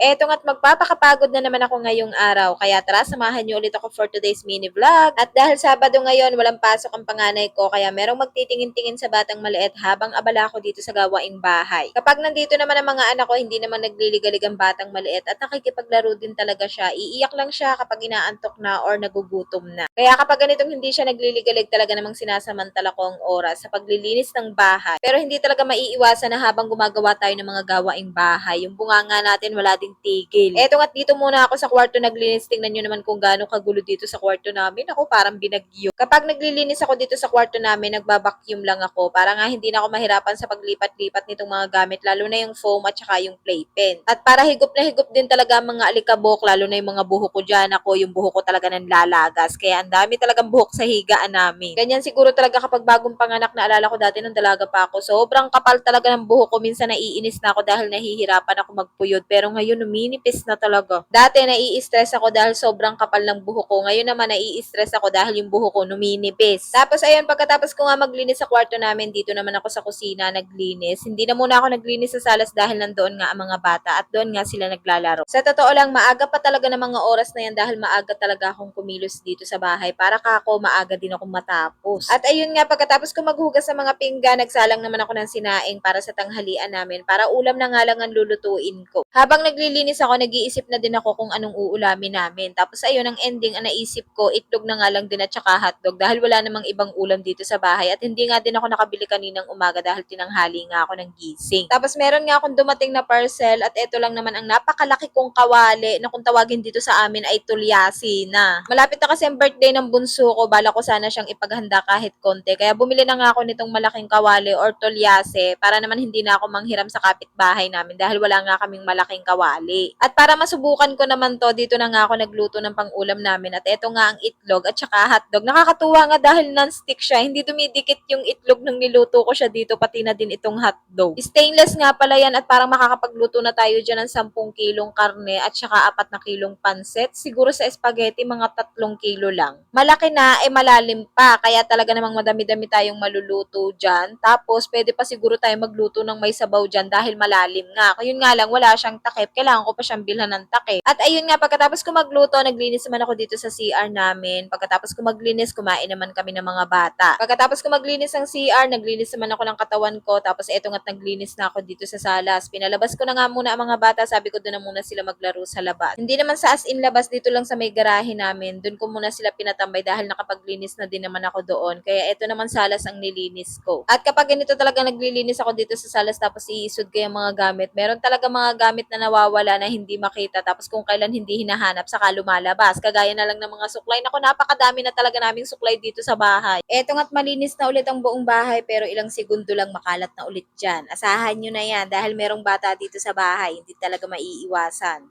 Eto nga't magpapakapagod na naman ako ngayong araw, kaya tara samahan niyo ulit ako for today's mini vlog. At dahil Sabado ngayon, walang pasok ang panganay ko, kaya merong magtitingin-tingin sa batang maliit habang abala ako dito sa gawaing bahay. Kapag nandito naman ang mga anak ko, hindi naman nagliligalig ang batang maliit at nakikipaglaro din talaga siya. Iiyak lang siya kapag inaantok na or nagugutom na. Kaya kapag ganitong hindi siya nagliligalig, talaga namang sinasamantala ko ang oras sa paglilinis ng bahay. Pero hindi talaga maiiwasan na habang gumagawa tayo ng mga gawaing bahay, yung bunganga natin wala ding tigil. Eto nga't dito muna ako sa kwarto naglinis. Tingnan nyo naman kung gaano kagulo dito sa kwarto namin. Ako parang binagyo. Kapag naglilinis ako dito sa kwarto namin, nagbabacuum lang ako para nga hindi na ako mahirapan sa paglipat-lipat nitong mga gamit, lalo na yung foam at saka yung playpen. At para higop na higop din talaga ang mga alikabok, lalo na yung mga buhok ko dyan. Ako, yung buhok ko talaga nang lalagas. Kaya ang dami talagang buhok sa higaan namin. Ganyan siguro talaga kapag bagong panganak. Naalala ko dati nung dalaga pa ako. Sobrang kapal talaga ng buhok ko. Minsan naiinis na ako dahil nahihirapan ako magpuyod. Pero ngayon, numinipis na talaga. Dati nai-stress ako dahil sobrang kapal ng buhok ko. Ngayon naman nai-stress ako dahil yung buhok ko numinipis. Tapos ayun, pagkatapos ko nga maglinis sa kwarto namin, dito naman ako sa kusina naglinis. Hindi na muna ako naglinis sa salas dahil nandoon nga ang mga bata at doon nga sila naglalaro. Sa totoo lang, maaga pa talaga ng mga oras na yan dahil maaga talaga akong kumilos dito sa bahay para kako maaga din akong matapos. At ayun nga, pagkatapos ko maghugas sa mga pinggan, nagsalang naman ako ng sinaing para sa tanghalian namin para ulam na nga lang ang lulutuin ko. Habang naglilinis ako, nag-iisip na din ako kung anong uulamin namin. Tapos ayun, ang ending, ang naisip ko, itlog na nga lang din at saka hotdog dahil wala namang ibang ulam dito sa bahay at hindi nga din ako nakabili kaninang umaga dahil tinanghali nga ako ng gising. Tapos meron nga akong dumating na parcel at eto lang naman ang napakalaki kong kawali na kung tawagin dito sa amin ay tulyasi na. Malapit na kasi ang birthday ng bunso ko, bala ko sana siyang ipaghanda kahit konti. Kaya bumili na nga ako nitong malaking kawali or tulyase para naman hindi na ako manghiram sa kapitbahay namin dahil wala nga kaming malaking kawali. At para masubukan ko naman to, dito na nga ako nagluto ng pang-ulam namin at eto nga ang itlog at saka hotdog. Nakakatuwa nga dahil non-stick siya, hindi dumidikit yung itlog nang niluto ko siya dito, pati na din itong hotdog. Stainless nga pala yan at parang makakapagluto na tayo dyan ng 10 kilong karne at saka 4 na kilong pansit. Siguro sa spaghetti, mga 3 kilo lang. Malaki na, malalim pa, kaya talaga namang madami-dami tayong maluluto dyan. Tapos, pwede pa siguro tayo magluto ng may sabaw dyan dahil malalim nga. Yun nga lang, wala siyang takip. Kailangan ko pa siyang bilhan ng takip. At ayun nga, pagkatapos ko magluto, naglinis naman ako dito sa CR namin. Pagkatapos ko maglinis, kumain naman kami ng mga bata. Pagkatapos ko maglinis ng CR, naglinis naman ako ng katawan ko. Tapos eto nga't naglinis na ako dito sa salas. Pinalabas ko na nga muna ang mga bata. Sabi ko doon na muna sila maglaro sa labas. Hindi naman sa as in labas, dito lang sa may garahe namin. Doon ko muna sila pinatambay dahil nakapaglinis na din naman ako doon. Kaya eto naman salas ang nilinis ko. At kapag ganito talaga naglilinis ako dito sa salas tapos iisod ko yung mga gamit, meron talaga mga gamit na nawawala na hindi makita tapos kung kailan hindi hinahanap saka lumalabas. Kagaya na lang ng mga suklay. Naku, napakadami na talaga naming suklay dito sa bahay. Eto nga't malinis na ulit ang buong bahay pero ilang segundo lang makalat na ulit dyan. Asahan nyo na yan dahil merong bata dito sa bahay. Hindi talaga maiiwasan.